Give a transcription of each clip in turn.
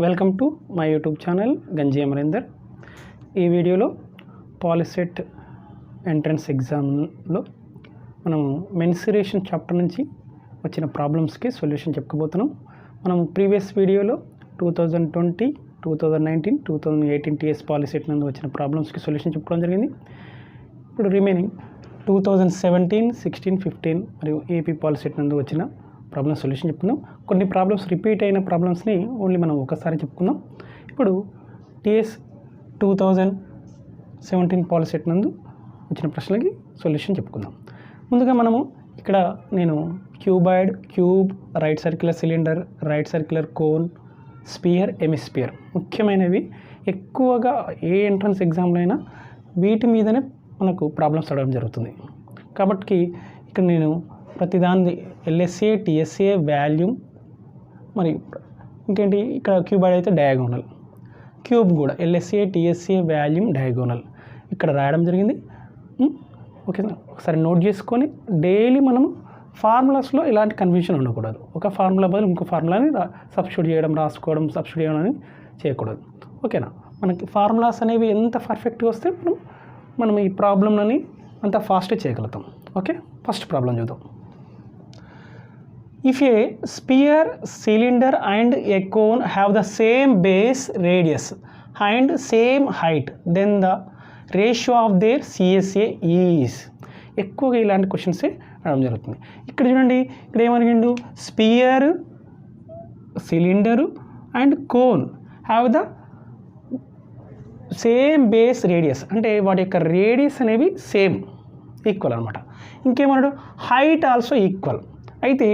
Welcome to my YouTube channel గంజి అమరేందర్. ఈ వీడియోలో పాలిసెట్ ఎంట్రన్స్ ఎగ్జామ్లో మనం మెన్సురేషన్ చాప్టర్ నుంచి వచ్చిన ప్రాబ్లమ్స్కి సొల్యూషన్ చెప్పుకోబోతున్నాం. మనం ప్రీవియస్ వీడియోలో 2020, 2019, 2018 టీఎస్ పాలిసెట్ నుండి వచ్చిన ప్రాబ్లమ్స్కి సొల్యూషన్ చెప్పుకోవడం జరిగింది. ఇప్పుడు రిమైనింగ్ 2017, 16, 15 మరియు ఏపీ పాలిసెట్ నుండి వచ్చిన ప్రాబ్లమ్ సొల్యూషన్ చెప్పుకుందాం. కొన్ని ప్రాబ్లమ్స్ రిపీట్ అయిన ప్రాబ్లమ్స్ని ఓన్లీ మనం ఒకసారి చెప్పుకుందాం. ఇప్పుడు టీఎస్ 2017 పాలిసెట్ నందు వచ్చిన ప్రశ్నలకి సొల్యూషన్ చెప్పుకుందాం. ముందుగా మనము ఇక్కడ నేను cuboid, cube, right circular cylinder, right circular cone, sphere, hemisphere ముఖ్యమైనవి. ఎక్కువగా ఏ ఎంట్రన్స్ ఎగ్జామ్లో అయినా వీటి మీదనే మనకు ప్రాబ్లమ్స్ అడగడం జరుగుతుంది. కాబట్టి ఇక్కడ నేను ప్రతిదాన్ని ఎల్ఎస్ఏ, టిఎస్ఏ, వాల్యూమ్, మరి ఇంకేంటి ఇక్కడ క్యూబాయిడ్ అయితే డయాగోనల్, క్యూబ్ కూడా ఎల్ఎస్ఏ, టిఎస్ఏ, వాల్యూమ్, డయాగోనల్ ఇక్కడ రాయడం జరిగింది. ఓకేనా, ఒకసారి నోట్ చేసుకొని డైలీ మనము ఫార్ములాస్లో ఇలాంటి కన్ఫ్యూజన్ ఉండకూడదు. ఒక ఫార్ములా బదులు ఇంకో ఫార్ములాని సబ్స్టిట్యూట్ చేయడం, రాసుకోవడం, సబ్స్టిట్యూట్ చేయడం అని చేయకూడదు. ఓకేనా, మనకి ఫార్ములాస్ అనేవి ఎంత పర్ఫెక్ట్గా వస్తే మనం ఈ ప్రాబ్లంలని అంత ఫాస్ట్గా చేయగలుగుతాం. ఓకే, ఫస్ట్ ప్రాబ్లం చూద్దాం. If a sphere, cylinder and a cone have the same base radius and same height, then the ratio of their CSA is. ఎక్కువగా ఇలాంటి క్వశ్చన్సే అడగడం జరుగుతుంది. ఇక్కడ చూడండి, ఇక్కడ ఏమడిగిండు, sphere, cylinder and cone have the same base radius, అంటే వాటి యొక్క రేడియస్ అనేవి సేమ్, ఈక్వల్ అనమాట. ఇంకేమన్నాడు, హైట్ ఆల్సో ఈక్వల్. అయితే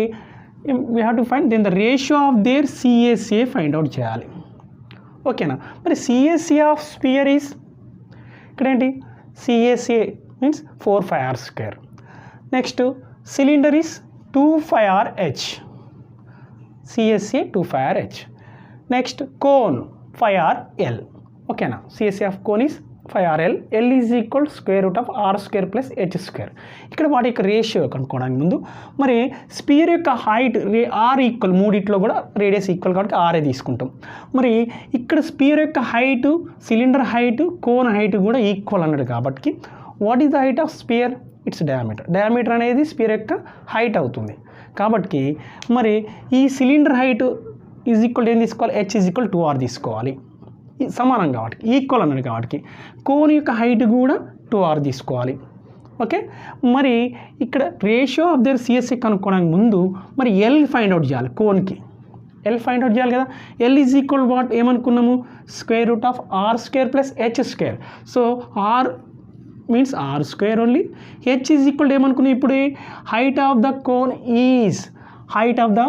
we have to find then the ratio of their CSA find out చేయాలి. ఓకేనా, మరి సిఎస్ఏ ఆఫ్ స్పియర్ ఈస్, ఇక్కడ ఏంటి, CSA means 4πr². Next cylinder is 2πrh, CSA 2πrh. Next cone 5rl. ఓకేనా, CSA of cone is 5rl, l is equal √r² plus h². ఇక్కడ వాటి యొక్క ratio కనుక్కోవడానికి ముందు మరి స్పియర్ యొక్క హైట్ ఆర్ ఈక్వల్, మూడిట్లో కూడా రేడియస్ ఈక్వల్ కాబట్టి ఆరే తీసుకుంటాం. మరి ఇక్కడ స్పియర్ యొక్క height, cylinder height, cone height కూడా ఈక్వల్ అన్నాడు కాబట్టి what is the height of sphere? It's diameter. Diameter అనేది స్పియర్ యొక్క హైట్ అవుతుంది. కాబట్టి మరి ఈ సిలిండర్ హైట్ ఈజ్ ఈక్వల్ ఏం తీసుకోవాలి, h ఈజ్ ఈక్వల్ 2r తీసుకోవాలి, సమానం కాబట్టి, ఈక్వల్ అన్నాడు కాబట్టి. కోన్ యొక్క హైట్ కూడా 2r తీసుకోవాలి. ఓకే, మరి ఇక్కడ రేషియో ఆఫ్ దేర్ సిఎస్ఏ కనుక్కోవడానికి ముందు మరి ఎల్ ఫైండ్ అవుట్ చేయాలి. కోన్కి ఎల్ ఫైండ్ అవుట్ చేయాలి కదా. ఎల్ ఈజ్ ఈక్వల్ వాట్ ఏమనుకున్నాము, √r² plus h². So r means r² only. H is equal ఏమనుకున్నాం, ఇప్పుడు height of the cone is height of the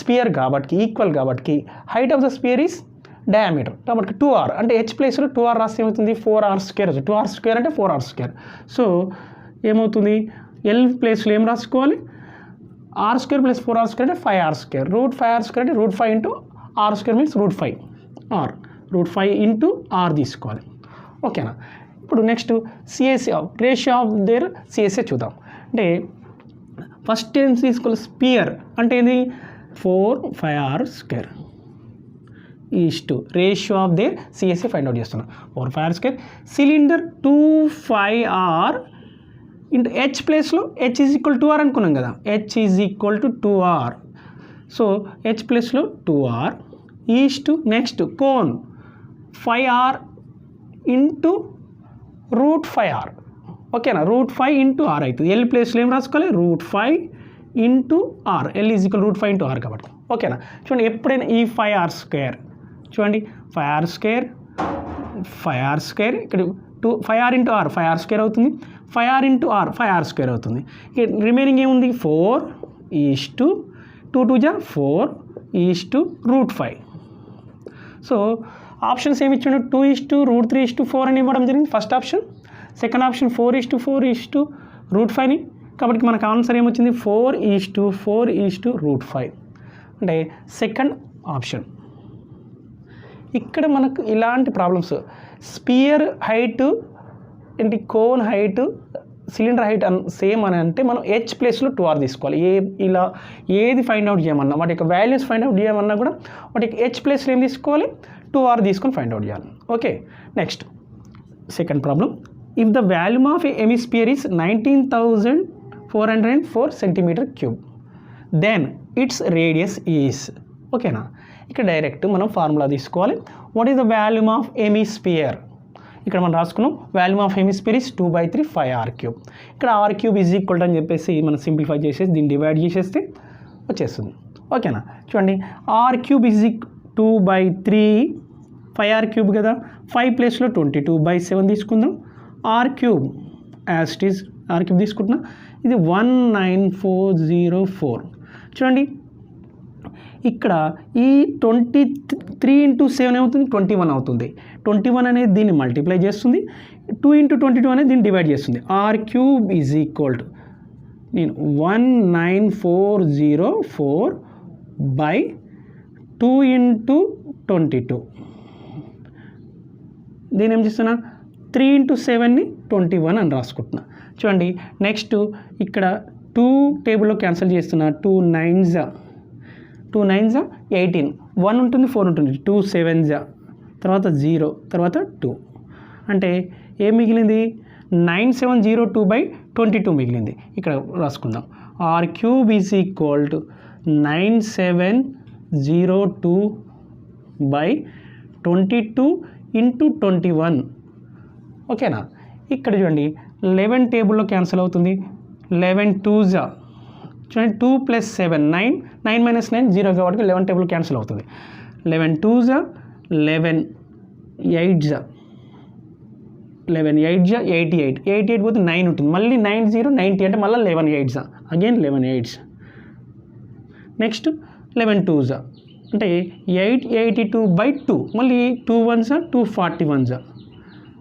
sphere కాబట్టి, ఈక్వల్ కాబట్టి height of the sphere is diameter కాబట్టి 2r, అంటే h ప్లేస్లో 2r రాస్తే ఏమవుతుంది, 4r². 2r² అంటే 4r². సో ఏమవుతుంది, ఎల్ ప్లేస్లో ఏం రాసుకోవాలి, r² ప్లస్ 4r² అంటే 5r². √5r² అంటే √5 into r² means √5 r, √5 into r తీసుకోవాలి. ఓకేనా, ఇప్పుడు next CSA ratio of their CSA చూద్దాం. అంటే ఫస్ట్ ఏం తీసుకోవాలి, స్పియర్ అంటే ఏంది 4πr² is to ratio of their CSA find out చేస్తున్నాం, 4πr². Cylinder 2πr into h ప్లేస్లో h ఈజ్ ఈక్వల్ 2r అనుకున్నాం కదా, h is equal to 2r. So h ప్లేస్లో 2r east next cone 5r into √5r. ఓకేనా, √5 into r అవుతుంది. L ప్లేస్లో ఏం రాసుకోవాలి, √5 into r, L is equal √5 into r కాబట్టి. ఓకేనా, చూడండి ఎప్పుడైనా ఈ 5r², చూడండి 5r² ఇక్కడ 5r ఇంటూ r 5r² అవుతుంది, 5r ఇంటూ r 5r² అవుతుంది. రిమైనింగ్ ఏముంది, 4 ఈస్టు 2 2 జా 4 ఈస్టు √5. సో ఆప్షన్స్ ఏమి ఇచ్చాడు, 2 ఈస్టు √3 ఈస్టు 4 అని ఇవ్వడం జరిగింది first option. Second option 4 is to 4 is to √5ని, కాబట్టి మనకు ఆన్సర్ ఏమొచ్చింది, 4 ఈస్టు 4 ఈస్టు √5, అంటే సెకండ్ ఆప్షన్. ఇక్కడ మనకు ఇలాంటి ప్రాబ్లమ్స్ స్పియర్ హైటు ఏంటి, cone height, cylinder height same అని అంటే మనం హెచ్ ప్లేస్లో 2r తీసుకోవాలి. ఇలా ఏది ఫైండ్ అవుట్ చేయమన్నా, వాటి యొక్క వాల్యూస్ ఫైండ్ అవుట్ చేయమన్నా కూడా వాటికి హెచ్ ప్లేస్లో ఏం తీసుకోవాలి, 2r తీసుకొని ఫైండ్ అవుట్ చేయాలి. Okay, next second problem. If the volume of a hemisphere is 19,404 centimetre cube, then its radius is. ఓకేనా, ఇక్కడ డైరెక్ట్ మనం ఫార్ములా తీసుకోవాలి. What is the volume of hemisphere? ఇక్కడ మనం రాసుకున్నాం volume of hemisphere is 2/3 5r³. ఇక్కడ r³ is equal అని చెప్పేసి మనం సింప్లిఫై చేసేసి దీన్ని డివైడ్ చేసేస్తే వచ్చేస్తుంది. ఓకేనా, చూడండి r³ ఈజ్ 2/3 5r³ కదా, 5 ప్లేస్లో 22/7 తీసుకుందాం. r³ as it is r³ తీసుకుంటున్నా, ఇది 19404. చూడండి ఇక్కడ ఈ 23 × 7 ఏమవుతుంది, 21 అవుతుంది. 21 అనేది దీన్ని మల్టిప్లై చేస్తుంది, 2 × 22 అనేది దీన్ని డివైడ్ చేస్తుంది. r³ ఈజ్ ఈక్వల్ టు నేను 19404/2 × 22. దీని ఏం చేస్తున్నా 3 × 7ని 21 అని రాసుకుంటున్నా. చూడండి నెక్స్ట్ ఇక్కడ 2 టేబుల్లో క్యాన్సిల్ చేస్తున్నా, 2 9s 18, 1 ఉంటుంది 4 ఉంటుంది, 2 7s తర్వాత 0 తర్వాత 2 అంటే ఏం మిగిలింది 9702/22 మిగిలింది. ఇక్కడ రాసుకుందాం r³ ఈజ్ ఈక్వల్ టు 9702/22 × 21. ఓకేనా, ఇక్కడ చూడండి 11 టేబుల్లో క్యాన్సిల్ అవుతుంది, 11 2s చూడండి 2 + 7 9, 9 - 9 0 కాబట్టి 11 టేబుల్ క్యాన్సిల్ అవుతుంది. 11 2s 11 8s 11 8s 88, 88 పోతే 9 ఉంటుంది, మళ్ళీ 9 0 90 అంటే మళ్ళీ 11 8s again 11 8s. Next 11 2s అంటే 882/2, మళ్ళీ 2 1s 241s.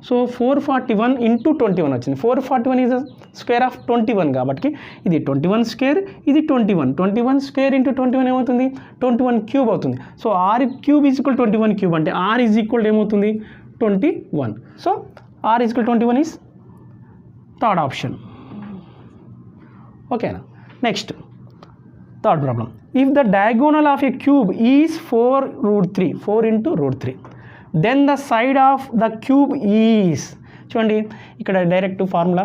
సో 441 × 21 వచ్చింది. 441 ఈజ్ స్క్వేర్ ఆఫ్ 21 కాబట్టి ఇది 21² ఇది 21 స్క్వేర్ × 21 ఏమవుతుంది 21³ అవుతుంది. సో r³ ఈజ్ ఈక్వల్ 21³ అంటే r ఈజ్ ఈక్వల్ ఏమవుతుంది 21. So r is equal 21 is third option. ఓకేనా, next third problem. If the diagonal of a cube is 4√3 4 × √3, then the side of the cube is. చూడండి ఇక్కడ direct formula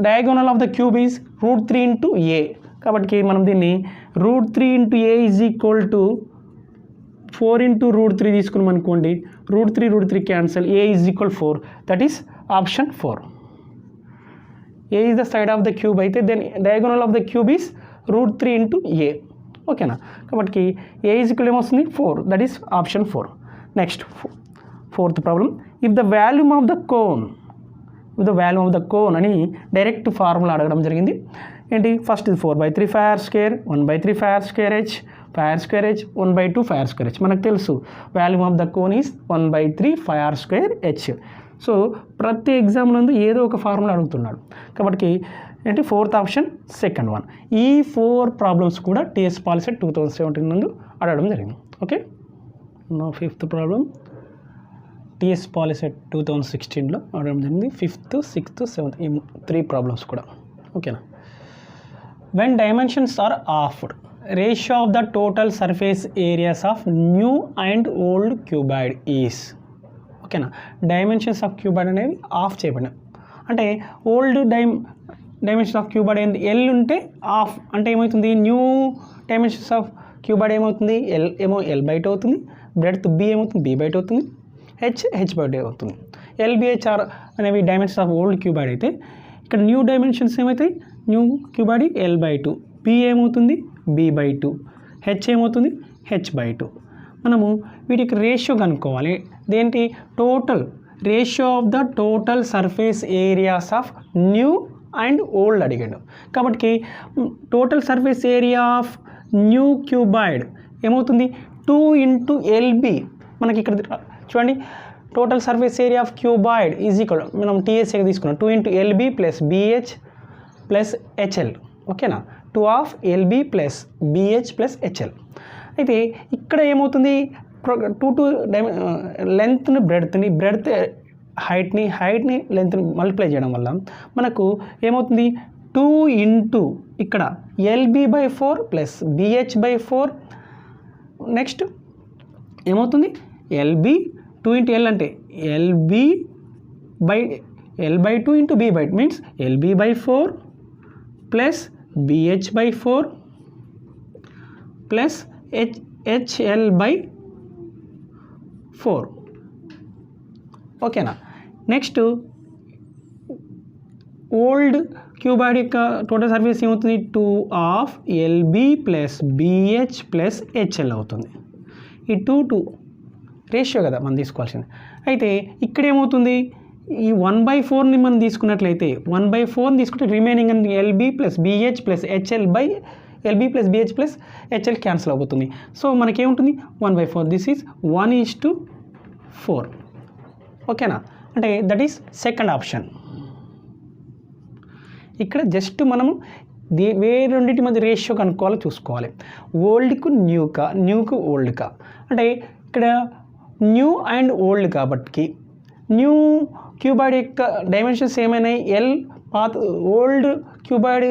diagonal of the cube is √3 × a కాబట్టి మనం దీన్ని √3 × a is equal to 4 × √3 తీసుకున్నాం అనుకోండి, √3 cancel, a is equal 4, that is option 4. a is the side of the cube అయితే then diagonal of the cube is √3 × a. ఓకేనా, కాబట్టి a is equal ఏమొస్తుంది 4, that is option 4. Next fourth problem. If the volume of the cone అని direct formula అడగడం జరిగింది. ఏంటి first ఇది 4/3 5r², 1/3 5r²h, 5r²h 1/2 5r²h. మనకు తెలుసు volume of the cone is 1/3 5r²h. So ప్రతి ఎగ్జామ్ నందు ఏదో ఒక ఫార్ములా అడుగుతున్నాడు కాబట్టి ఏంటి ఫోర్త్ ఆప్షన్ సెకండ్ వన్. ఈ 4 ప్రాబ్లమ్స్ కూడా టీఎస్ పాలిసెట్ 2017 నందు అడగడం జరిగింది. ఓకే, నా ఫిఫ్త్ ప్రాబ్లం టీఎస్ పాలిసెట్ 2016లో అడగడం జరిగింది. 5th 6th 7th ఈ 3 ప్రాబ్లమ్స్ కూడా. ఓకేనా, when dimensions are halved, ratio of the total surface areas of new and old cuboid is. ఓకేనా, డైమెన్షన్స్ ఆఫ్ క్యూబాయిడ్ అనేవి ఆఫ్ చేయబడినాయి అంటే ఓల్డ్ డైమెన్షన్స్ ఆఫ్ క్యూబాయిడ్ ఏంటి ఎల్ ఉంటే ఆఫ్ అంటే ఏమవుతుంది, న్యూ డైమెన్షన్స్ ఆఫ్ క్యూబాయిడ్ ఏమవుతుంది ఎల్ ఏమో l/2 అవుతుంది, బ్రెడ్త్ b ఏమవుతుంది b/2 అవుతుంది, h/2 అవుతుంది. LBHR అనేవి డైమెన్షన్స్ ఆఫ్ ఓల్డ్ క్యూబాయిడ్ అయితే ఇక్కడ న్యూ డైమెన్షన్స్ ఏమవుతాయి, న్యూ క్యూబాయిడ్ l/2, b ఏమవుతుంది b/2, h ఏమవుతుంది h/2. మనము వీటికి రేషియో కనుక్కోవాలి. దేంటి total ratio of the total surface areas of new and old అడిగాడు కాబట్టి total surface area of new cuboid ఏమవుతుంది 2 × LB. మనకి ఇక్కడ చూడండి total surface area of cuboid is equal మనం టీఎస్ఏ తీసుకున్నాం 2 × LB + BH + HL. ఓకేనా, 2 of LB + BH + HL. అయితే ఇక్కడ ఏమవుతుంది 2 లెంత్ని బ్రెడ్త్ హైట్ని లెంత్ మల్టిప్లై చేయడం వల్ల మనకు ఏమవుతుంది 2 ఇంటూ ఇక్కడ LB/4 ప్లస్ BH/4 నెక్స్ట్ ఏమవుతుంది LB 2 ఇంటూ L అంటే L/2 into B/2 means LB/4 plus BH/4 plus HL/4 ఓకేనా. నెక్స్ట్ ఓల్డ్ క్యూబాయిడ్ యొక్క టోటల్ సర్ఫేస్ ఏమవుతుంది 2/LB plus BH plus HL అవుతుంది. ఈ 2 రేషియో కదా మనం తీసుకోవాల్సింది. అయితే ఇక్కడ ఏమవుతుంది ఈ 1/4ని మనం తీసుకున్నట్లయితే 1/4 తీసుకుంటే రిమైనింగ్ అని LB plus BH plus HL/LB plus BH plus HL cancel అవుతుంది. సో మనకేముంటుంది 1/4 దిస్ ఈజ్ 1:4 ఓకేనా. అంటే దట్ ఈస్ సెకండ్ ఆప్షన్. ఇక్కడ జస్ట్ మనము రెండింటి మధ్య రేషియో కనుక్కోవాలో చూసుకోవాలి. ఓల్డ్కు న్యూకు ఓల్డ్కా అంటే ఇక్కడ న్యూ అండ్ ఓల్డ్ కాబట్టి న్యూ క్యూబాయిడ్ యొక్క డైమెన్షన్స్ ఏమైనాయి ఎల్ పాత ఓల్డ్ క్యూబాయిడ్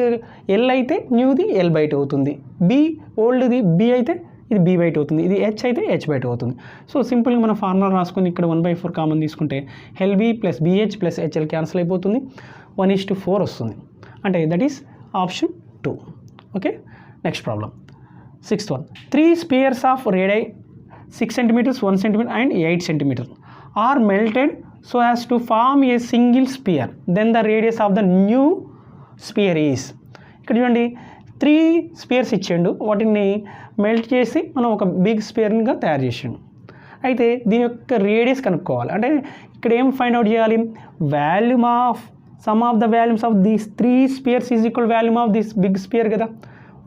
ఎల్ అయితే న్యూది L/2 అవుతుంది. ఓల్డ్ది B అయితే ఇది B/2 అవుతుంది. ఇది H అయితే H/2 అవుతుంది. సో సింపుల్గా మనం ఫార్ములా రాసుకొని ఇక్కడ 1/4 కామన్ తీసుకుంటే LB plus BH plus HL cancel అయిపోతుంది 1:4 వస్తుంది. అంటే that is option 2. Okay. Next problem 6th one. 3 spheres of radii 6 cm, 1 cm and 8 cm are melted so as to form a single sphere. Then the radius of the new sphere is. ఇక్కడ చూడండి 3 spheres ఇచ్చిండు, వాటిని melt చేసి మనం ఒక big స్పియర్గా తయారు చేసిండు. అయితే దీని యొక్క రేడియస్ కనుక్కోవాలి. అంటే ఇక్కడ ఏం ఫైండ్ అవుట్ చేయాలి, volume of sum of the volumes of these 3 spheres is equal volume of this big sphere కదా.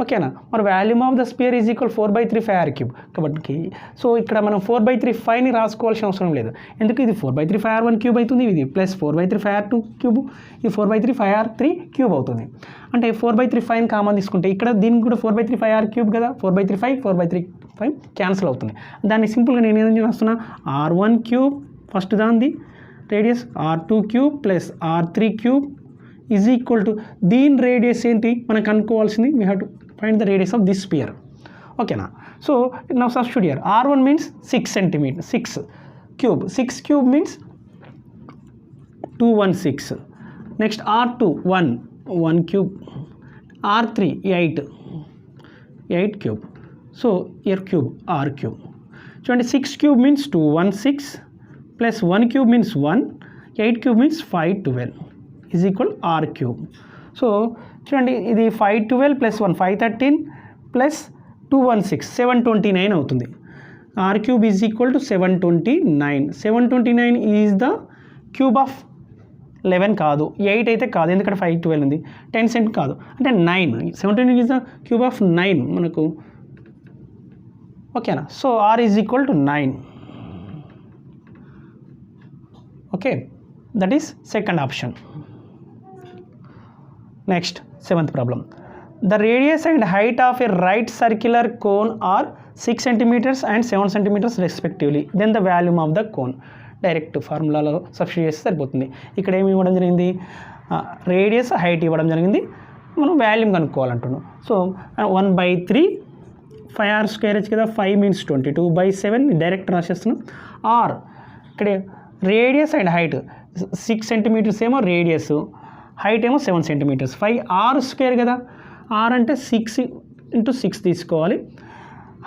ఓకేనా. మరి volume of the sphere is equal 4/3 φr³ కాబట్టి సో ఇక్కడ మనం 4/3 φని రాసుకోవాల్సిన అవసరం లేదు. ఎందుకు ఇది 4/3 φr⁴ అవుతుంది, ఇది ప్లస్ 4/3 φr⁵, ఇది 4/3 φr⁵ అవుతుంది. అంటే 4/3 φని కామన్ తీసుకుంటే ఇక్కడ దీనికి కూడా 4/3 φr³ కదా, 4/3 φ 4/3 φ క్యాన్సిల్ అవుతుంది. దాన్ని సింపుల్గా నేను ఏం చేస్తున్నా r1³ ఫస్ట్ దానిది radius r2³ plus r3³ is equal to దీని రేడియస్ ఏంటి మనకు అనుకోవాల్సింది, we have to find the radius of this sphere. ఓకేనా. So now substitute here r1 means 6 cm, 6³ means 216. Next r2 1³ r3 8³ so here cube r³ చూడండి 6³ means 216 plus 1³ means 1, 8³ means 512 is equal r³. So చూడండి ఇది 512 plus 1 513 plus 216 729 అవుతుంది. r³ is equal to 729. 729 is the cube of 11 కాదు, 8 అయితే కాదు ఎందుకంటే 512 ఉంది, 10 cm కాదు అంటే 9. 729 ఈజ్ ద క్యూబ్ ఆఫ్ 9 మనకు. ఓకేనా. So r is equal to 9. Okay, that is second option. Next 7th problem. The radius and height of a right circular cone are 6 cm and 7 cm respectively. Then the volume of the cone. Direct ఫార్ములాలో substitute చేస్తే సరిపోతుంది. ఇక్కడ ఏమి ఇవ్వడం జరిగింది, radius height ఇవ్వడం జరిగింది, మనం వాల్యూమ్ కనుక్కోవాలంటున్నాం. సో 1/3 5r² కదా, 5 మీన్స్ 22/7 డైరెక్ట్ రాసేస్తున్నాం. ఆర్ ఇక్కడ రేడియస్ అండ్ హైట్ 6 cm ఏమో రేడియస్, హైట్ ఏమో 7 cm. 5r² కదా, r అంటే 6 × 6 తీసుకోవాలి,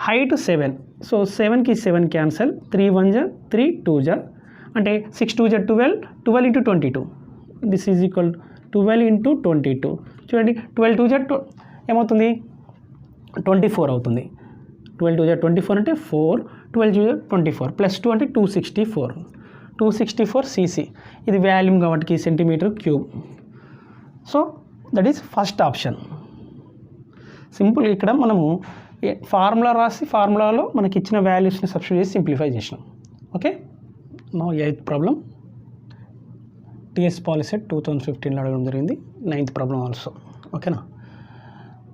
హైట్ 7. సో 7కి 7 క్యాన్సల్, 3 1 జా 3 2 జా అంటే 6 2 జా 12, 12 × 22 దిస్ ఈజ్ ఈక్వల్ 12 × 22. చూడండి 12 2 జా ఏమవుతుంది 24 అవుతుంది. 12 2 జా 24 అంటే 4, 12 2 జా 24 ప్లస్ 2 అంటే 264 cc. ఇది వాల్యూమ్ కాబట్టి cm³. So that is first option. Simple ఇక్కడ మనము ఫార్ములా రాసి ఫార్ములాలో మనకి ఇచ్చిన వాల్యూస్ని సబ్స్టిట్యూట్ చేసి సింప్లిఫై చేసినాం. Okay. Now 8th problem. TS Polycet 2015లో అడగడం జరిగింది. 9th problem also. ఓకేనా.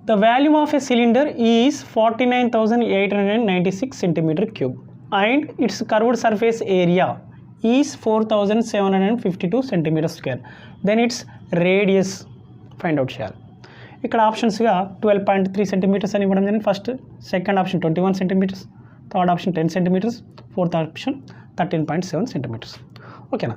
The volume of a cylinder is 49,896 cm³ and its curved surface area is 4752 centimetre square. Then its radius find out చేయాలి. ఇక్కడ ఆప్షన్స్గా 12.3 సెంటీమీటర్స్ అని ఇవ్వడం జరిగింది. First second option 21 centimetres, third option 10 centimetres, fourth option 13.7 centimetres. ఓకేనా.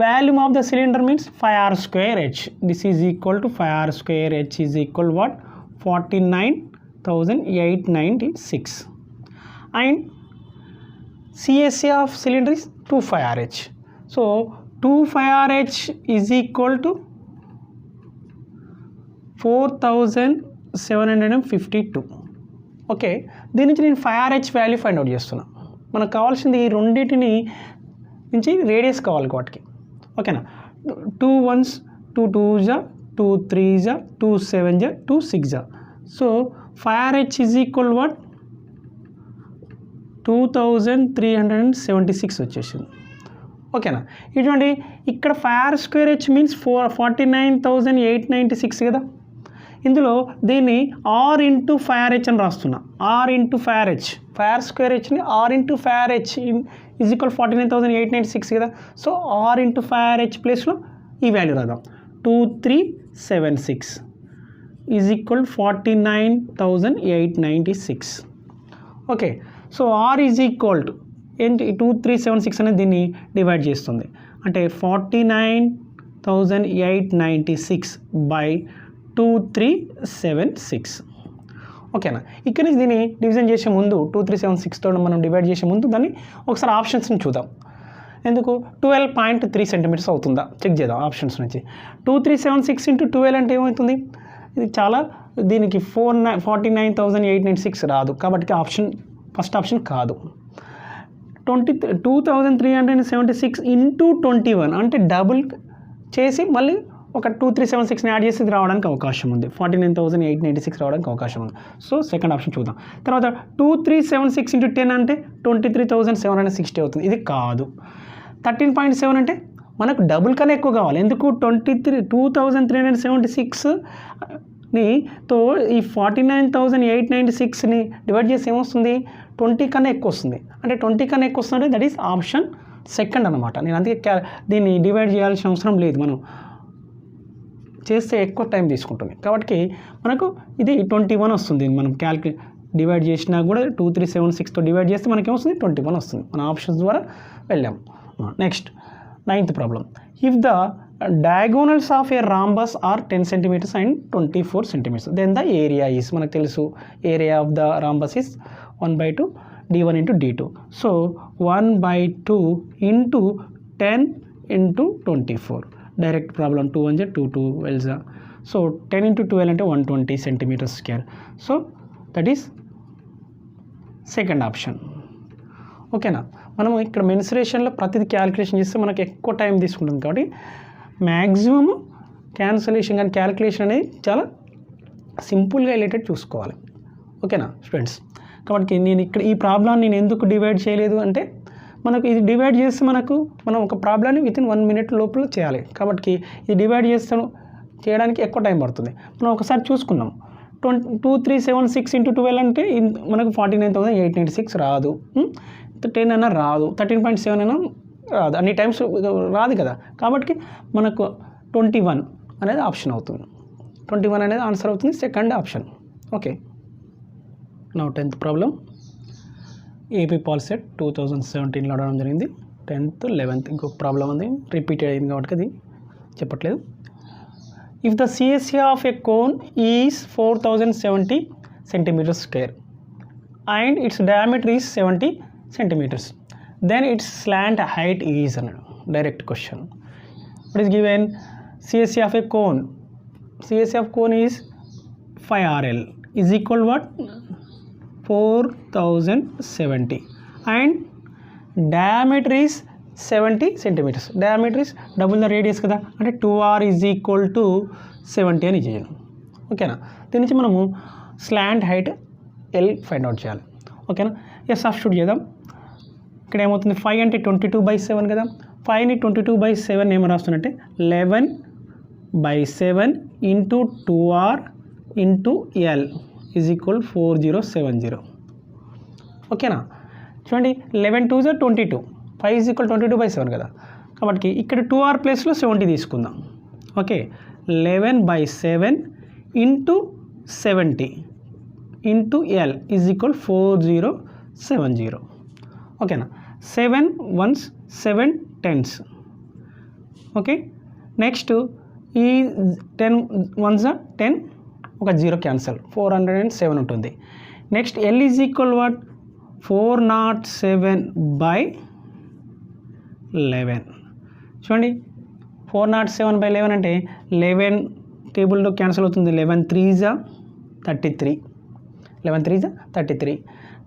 Volume of the cylinder means 5r square h. This is equal to 5r square h is equal what 49,896 and CSA of cylinder is 25RH. So 25RH is equal to 4752. Okay, దీని నుంచి నేను 5RH value find out చేస్తున్నా. మనకు కావాల్సింది ఈ రెండింటిని నుంచి radius కావాలి వాటికి. ఓకేనా. 2 1s 2 2s 2 3s 2 7s 2 6s. So 5RH is equal what 2376 వచ్చేసింది. ఓకేనా. ఇటువంటి ఇక్కడ 5r square h మీన్స్ 49,896 కదా. ఇందులో దీన్ని r ఇంటూ 5RH అని రాస్తున్నా. r into 5RH, 5r square hని r into 5RH is equal 49,896 కదా. సో r ఇంటూ 5RH ప్లేస్లో ఈ వాల్యూ రాద్దాం. 2376 is equal 49,896. Okay. So r is equal to ఏంటి 2376 అనేది దీన్ని డివైడ్ చేస్తుంది. అంటే 49,896 బై 2376. ఓకేనా. ఇక్కడ నుంచి దీన్ని డివిజన్ చేసే ముందు 2376తో మనం డివైడ్ చేసే ముందు దాన్ని ఒకసారి ఆప్షన్స్ని చూద్దాం. ఎందుకు 12.3 సెంటీమీటర్స్ అవుతుందా చెక్ చేద్దాం ఆప్షన్స్ నుంచి. 2376 ఇంటూ 12 అంటే ఏమవుతుంది? ఇది చాలా దీనికి 49,896 రాదు కాబట్టి ఆప్షన్ ఫస్ట్ ఆప్షన్ కాదు. 2376 ఇంటూ 21 అంటే డబుల్ చేసి మళ్ళీ ఒక 2376ని యాడ్ చేసి రావడానికి అవకాశం ఉంది. 49,896 రావడానికి అవకాశం ఉంది. సో సెకండ్ ఆప్షన్ చూద్దాం. తర్వాత 2376 ఇంటూ 10 అంటే 23,760 అవుతుంది. ఇది కాదు. 13.7 అంటే మనకు డబుల్ కన్నా ఎక్కువ కావాలి. ఎందుకు 23,376ని తో ఈ 49,896ని డివైడ్ చేసి ఏమొస్తుంది 20 కన్నా ఎక్కువ వస్తుంది. అంటే 20 కన్నా ఎక్కువ వస్తుందంటే దట్ ఈస్ ఆప్షన్ సెకండ్ అనమాట. నేను అందుకే దీన్ని డివైడ్ చేయాల్సిన అవసరం లేదు, మనం చేస్తే ఎక్కువ టైం తీసుకుంటుంది కాబట్టి మనకు ఇది 21 వస్తుంది. మనం డివైడ్ చేసినా కూడా 2376తో డివైడ్ చేస్తే మనకి ఏమొస్తుంది 21 వస్తుంది. మన ఆప్షన్స్ ద్వారా వెళ్ళాము. Next 9th problem. If the diagonals of a rhombus are 10 centimeters and 24 centimeters, then the area is, మనకు తెలుసు area of the rhombus is 1/2 d1 into d2. So 1/2 into 10 into 24. Direct problem 2 1 2 2 12. So 10 into 12 అంటే 120 centimeters square. So that is second option. ఓకేనా. మనం ఇక్కడ మెన్సురేషన్లో ప్రతిదీ calculation చేస్తే మనకు ఎక్కువ టైం తీసుకుంటుంది కాబట్టి మ్యాక్సిమం క్యాన్సలేషన్ కానీ క్యాలిక్యులేషన్ అనేది చాలా సింపుల్గా వెళ్ళేటట్టు చూసుకోవాలి. ఓకేనా స్టూడెంట్స్. కాబట్టి నేను ఇక్కడ ఈ ప్రాబ్లమ్ నేను ఎందుకు డివైడ్ చేయలేదు అంటే మనకు ఇది డివైడ్ చేస్తే మనం ఒక ప్రాబ్లమ్ని వితిన్ 1 minute లోపల చేయాలి కాబట్టి ఇది డివైడ్ చేయడానికి ఎక్కువ టైం పడుతుంది. మనం ఒకసారి చూసుకున్నాం 2376 ఇంటూ 12 అంటే మనకు 49,896 రాదు. 10 అయినా రాదు, 13.7 అయినా రాదు, అన్ని టైమ్స్ రాదు కదా. కాబట్టి మనకు 21 అనేది ఆప్షన్ అవుతుంది. 21 అనేది ఆన్సర్ అవుతుంది, second option. Okay. Now 10th problem. AP Polycet 2017లో అడగడం జరిగింది. 10th 11th ఇంకొక ప్రాబ్లం ఉంది, రిపీటెడ్ అయింది కాబట్టి అది చెప్పట్లేదు. If the CSA of a cone is 4070 centimeters square and its diameter is 70 centimeters, then its slant height is అన్నాడు. Direct question. What is given? CSA of a cone. CSA of cone is 5RL is equal what? 4070 and diameter is 70 centimeters. Diameter is double the radius కదా, అంటే 2R is equal to 70 అని ఇచ్చేయను. ఓకేనా. దీని నుంచి మనము slant height L find out చేయాలి. ఓకేనా. Yes substitute చేద్దాం. ఇక్కడ ఏమవుతుంది 5 అంటే 22/7 కదా. 5ని 22/7 ఏమో రాస్తున్నట్టే 11/7 into 2R into L is equal 4070. ఓకేనా. చూడండి 11 2s 22, 5 = 22/7 కదా, కాబట్టి ఇక్కడ 2r ప్లేస్లో 70 తీసుకుందాం. Okay, 11/7 into 70 into L = 4070. ఓకేనా, 7 1s 7 10s. ఓకే, నెక్స్ట్ ఈ 10 1s 10, ఒక 0 క్యాన్సల్, 407 ఉంటుంది. Next L = what? 407/11. చూడండి, 407/11 అంటే 11 టేబుల్లో క్యాన్సిల్ అవుతుంది. 11 3s 33, 11 3s 33.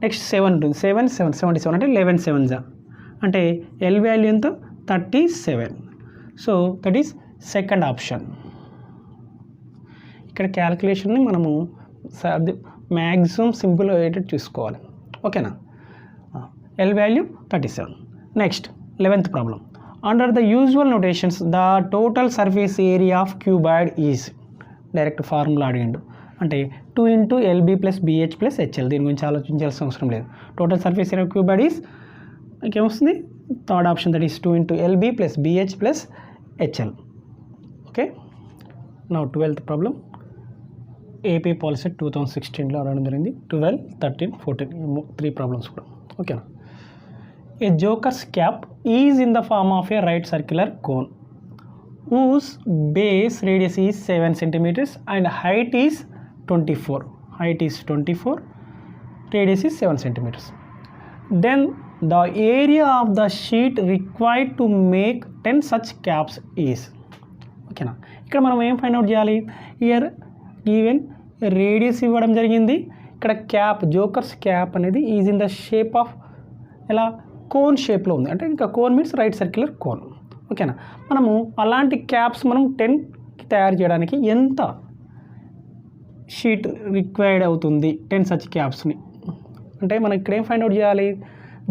నెక్స్ట్ 7 ఉంటుంది, 7 7 77 అంటే 11 7s అంటే L వాల్యూ ఎంత? 37. So that is second option. ఇక్కడ క్యాలిక్యులేషన్ని మనము మ్యాక్సిమం సింపుల్ అయ్యేటట్టు చూసుకోవాలి. ఓకేనా, L value 37. Next 11th problem. Under the usual notations the total surface area of cuboid is. Direct formula అడిగిండు, అంటే 2 × LB + BH + HL. దీని గురించి ఆలోచించాల్సిన అవసరం లేదు. Total surface area of cuboid is ఇంకేమొస్తుంది? Third option, that is 2 × LB + BH + HL. Okay, now 12th problem. AP Polycet 2016లో అడగడం జరిగింది. 12, 13, 14 3 ప్రాబ్లమ్స్ కూడా. ఓకేనా, a jokers cap is in the form of a right circular cone whose base radius is 7 centimeters and height is 24. Height is 24, radius is 7 centimeters. Then the area of the sheet required to make 10 such caps is. ఓకేనా, ఇక్కడ మనం ఏం find out చేయాలి? Year given radius ఇవ్వడం జరిగింది. ఇక్కడ cap, jokers cap అనేది is in the shape of ఎలా? కోన్ షేప్లో ఉంది. అంటే ఇంకా cone means right circular cone. ఓకేనా, మనము అలాంటి క్యాప్స్ మనం 10కి తయారు చేయడానికి ఎంత షీట్ రిక్వైర్డ్ అవుతుంది? 10 సచ్ క్యాప్స్ని. అంటే మనం ఇక్కడ ఏం ఫైండ్ అవుట్ చేయాలి?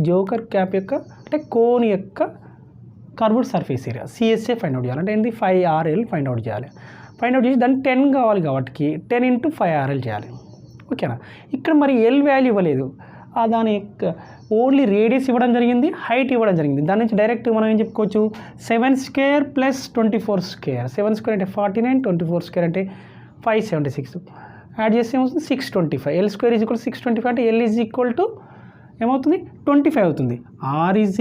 జోకర్ క్యాప్ యొక్క అంటే కోన్ యొక్క curved surface area CSA find out చేయాలి. అంటే ఏంటి? 5RL ఫైండ్ అవుట్ చేయాలి. ఫైండ్ అవుట్ చేసి దాన్ని 10 కావాలి కాబట్టి 10 × 5RL చేయాలి. ఓకేనా, ఇక్కడ మరి L వాల్యూ ఇవ్వలేదు, దాని ఓన్లీ రేడియస్ ఇవ్వడం జరిగింది, హైట్ ఇవ్వడం జరిగింది. దాని నుంచి డైరెక్ట్ మనం ఏం చెప్పుకోవచ్చు? 7² + 24². 7² అంటే 49, 24² అంటే 576. యాడ్ చేస్తే ఏమవుతుంది? 625. L² = 625 అంటే L ఏమవుతుంది? 25 అవుతుంది. R =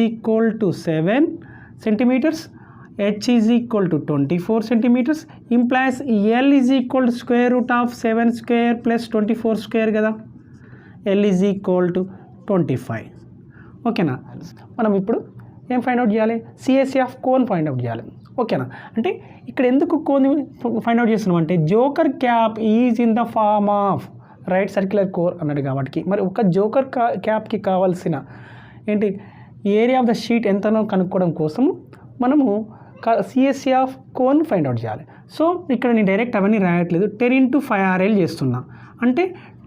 7 centimeters, H = 24 centimeters, implies L = √7² + 24² కదా. L = 25. ఓకేనా, మనం ఇప్పుడు ఏం ఫైండ్ అవుట్ చేయాలి? CSA of cone find out చేయాలి. ఓకేనా, అంటే ఇక్కడ ఎందుకు కోన్ ఫైండ్ అవుట్ చేస్తున్నాం అంటే joker cap is in the form of right circular cone అన్నాడు కాబట్టి, మరి ఒక జోకర్ క్యాప్కి కావాల్సిన ఏంటి ఏరియా ఆఫ్ ద షీట్ ఎంతనో కనుక్కోవడం కోసము మనము CSA of cone find out చేయాలి. సో ఇక్కడ నేను డైరెక్ట్ అవన్నీ రాయట్లేదు, 10 × 5RL చేస్తున్నా. అంటే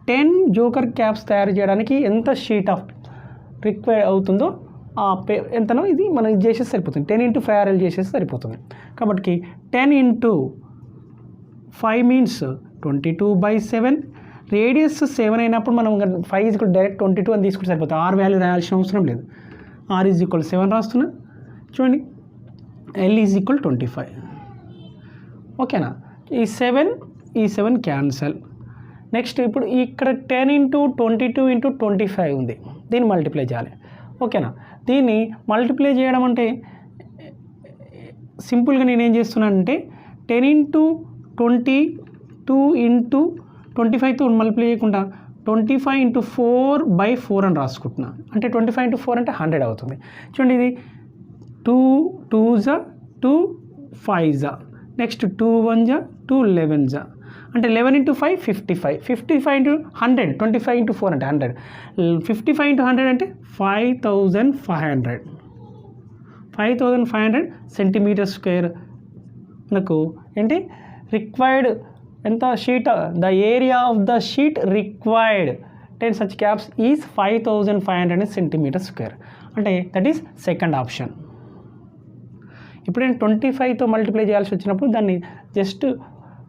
10 జోకర్ క్యాప్స్ తయారు చేయడానికి ఎంత షీట్ ఆఫ్ రిక్వైర్ అవుతుందో ఎంతనో ఇది మనం ఇది చేసేసి సరిపోతుంది. 10 × 5RL చేసేసి సరిపోతుంది. కాబట్టి 10 × 5 మీన్స్ 22/7. రేడియస్ 7 అయినప్పుడు మనం 5 = డైరెక్ట్ 22 అని తీసుకుంటే సరిపోతుంది. R వాల్యూ రాయాల్సిన అవసరం లేదు. R = 7 రాస్తున్నా. చూడండి, L = 25. ఓకేనా, ఈ 7 క్యాన్సల్. నెక్స్ట్ ఇప్పుడు ఇక్కడ 10 × 22 × 25 ఉంది, దీన్ని మల్టిప్లై చేయాలి. ఓకేనా, దీన్ని మల్టిప్లై చేయడం అంటే సింపుల్గా నేనేం చేస్తున్నానంటే 10 × 22 × 25తో మల్టిప్లై చేయకుండా 25 × 4/4 అని రాసుకుంటున్నా. అంటే 25 × 4 అంటే 100 అవుతుంది. చూడండి, ఇది 2 2s 2 5s, next 2 1s 2 11s, అంటే 11 × 5 55. 55 × 100, 25 × 4 అంటే 100. 55 × 100 అంటే 5500. 5500 cm². మనకు ఏంటి రిక్వైర్డ్ ఎంత sheet? The area of the sheet required 10 such caps is 5500 cm². అంటే దట్ ఈస్ సెకండ్ ఆప్షన్. ఇప్పుడు నేను 25తో మల్టిప్లై చేయాల్సి వచ్చినప్పుడు దాన్ని జస్ట్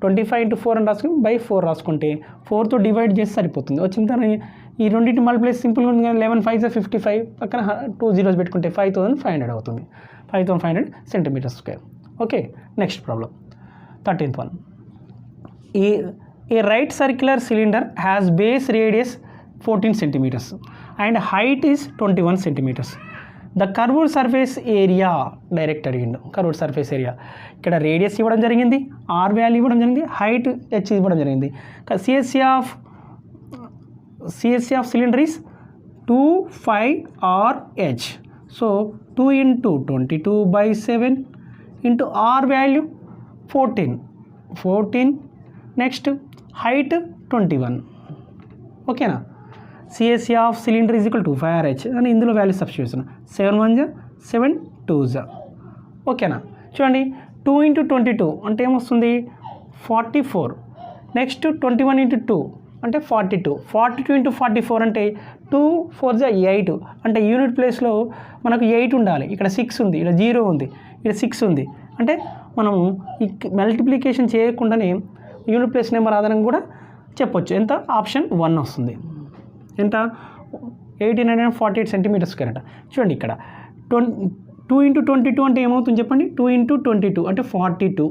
25 × 4 అని రాసుకుని 4 రాసుకుంటే 4తో డివైడ్ చేసి సరిపోతుంది. వచ్చిన తర్వాత ఈ రెండింటి మల్టిప్లై సింపుల్గా ఉంది కానీ 11 5 55 పక్కన 2 zeros పెట్టుకుంటే 5500 అవుతుంది. 5500 centimetre square. Okay, next problem 13th one. A right circular cylinder has base radius 14 centimeters and height is 21 centimeters. The curved surface area direct అడిగిండు. కర్వ్డ్ సర్ఫేస్ ఏరియా ఇక్కడ రేడియస్ ఇవ్వడం జరిగింది, ఆర్ వాల్యూ ఇవ్వడం జరిగింది, height h ఇవ్వడం జరిగింది. CSC of cylinder is 2 5 RH. సో 2 into 22/7 into R value 14. Next height 21. ఓకేనా. CSC of cylinder is equal to 5 RH అని ఇందులో వాల్యూ సబ్స్టిట్యూషన్ 7 1 7 2. ఓకేనా. చూడండి 2 into 22 అంటే ఏమొస్తుంది 44. నెక్స్ట్ 21 into 2 అంటే 42. 42 into 44 అంటే 2 4 8 అంటే యూనిట్ ప్లేస్లో మనకు 8 ఉండాలి. ఇక్కడ 6 ఉంది, ఇక్కడ 0 ఉంది, ఇక్కడ 6 ఉంది. అంటే మనము ఈ మల్టిప్లికేషన్ చేయకుండానే యూనిట్ ప్లేస్ నెంబర్ ఆధారంగా కూడా చెప్పొచ్చు. ఎంత ఆప్షన్ 1 వస్తుంది. ఎంత 1848 సెంటీమీటర్ స్క్వేర్ అంట. చూడండి ఇక్కడ 2 into 22 అంటే ఏమవుతుంది చెప్పండి. 2 into 22 అంటే 42.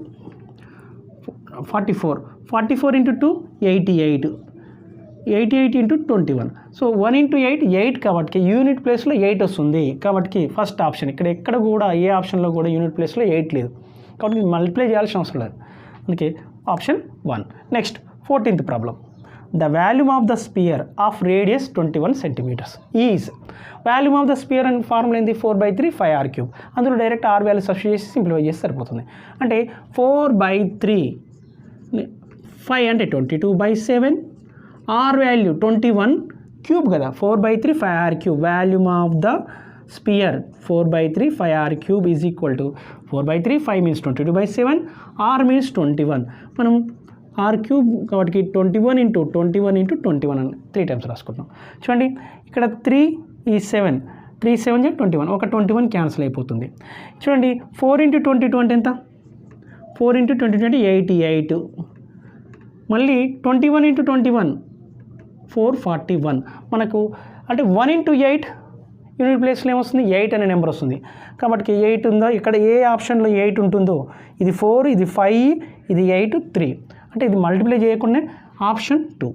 44 into 2 88. 88 into 21. సో 1 into 8 8 కాబట్టి యూనిట్ ప్లేస్లో 8 వస్తుంది. కాబట్టి ఫస్ట్ ఆప్షన్ ఇక్కడ ఎక్కడ కూడా ఏ ఆప్షన్లో కూడా యూనిట్ ప్లేస్లో 8 లేదు కాబట్టి మల్టిప్లై చేయాల్సిన అవసరం లేదు. అందుకే option 1. Next 14th problem. The volume of the sphere of radius 21 centimetres is. Volume of the sphere అని ఫార్ములా ఏంది 4/3 5R3. అందులో డైరెక్ట్ ఆర్ వాల్యూ సబ్స్టిట్యూట్ చేసి సింప్లిఫై చేసి సరిపోతుంది. అంటే 4/3 5 అంటే 22/7 ఆర్ వాల్యూ 21 క్యూబ్ కదా 4/3 5R3. Volume of the sphere 4/3 5R3 is equal to 4/3 5 means 22/7 R means 21. మనం ఆర్ క్యూబ్ కాబట్టి 21 into 21 into 21 అని 3 times రాసుకుంటాం. చూడండి ఇక్కడ 3 ఈ 7 3 7 21 ఒక 21 క్యాన్సిల్ అయిపోతుంది. చూడండి 4 into 22 అంటే ఎంత 4 into 22 అంటే 88. మళ్ళీ 21 into 21 441. మనకు అంటే 1 into 8 యూనిట్ ప్లేస్లో ఏమొస్తుంది 8 అనే నెంబర్ వస్తుంది. కాబట్టి 8 ఉందా ఇక్కడ ఏ ఆప్షన్లో 8 ఉంటుందో ఇది 4 ఇది 5 ఇది 8 3 అంటే ఇది మల్టిప్లై చేయకుండా ఆప్షన్ 2.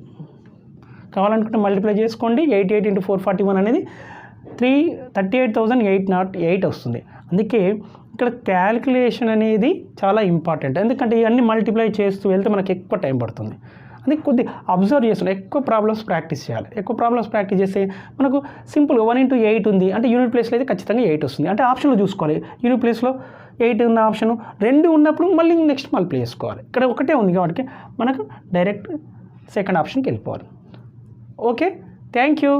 కావాలనుకుంటే మల్టిప్లై చేసుకోండి. 88 into 441 అనేది 38,808 వస్తుంది. అందుకే ఇక్కడ క్యాలిక్యులేషన్ అనేది చాలా ఇంపార్టెంట్. ఎందుకంటే ఇవన్నీ మల్టిప్లై చేస్తూ వెళ్తే మనకి ఎక్కువ టైం పడుతుంది. అందుకే కొద్ది అబ్జర్వ్ చేస్తున్నాం. ఎక్కువ ప్రాబ్లమ్స్ ప్రాక్టీస్ చేయాలి. ఎక్కువ ప్రాబ్లమ్స్ ప్రాక్టీస్ చేస్తే మనకు సింపుల్గా 1 into 8 ఉంది అంటే యూనిట్ ప్లేస్లో అయితే ఖచ్చితంగా 8 వస్తుంది. అంటే ఆప్షన్లో చూసుకోవాలి. యూనిట్ ప్లేస్లో 8 ఉన్న ఆప్షన్ 2 ఉన్నప్పుడు మళ్ళీ నెక్స్ట్ మల్టిప్లై చేసుకోవాలి. ఇక్కడ ఒకటే ఉంది కాబట్టి మనకు డైరెక్ట్ సెకండ్ ఆప్షన్కి వెళ్ళిపోవాలి. Okay, thank you.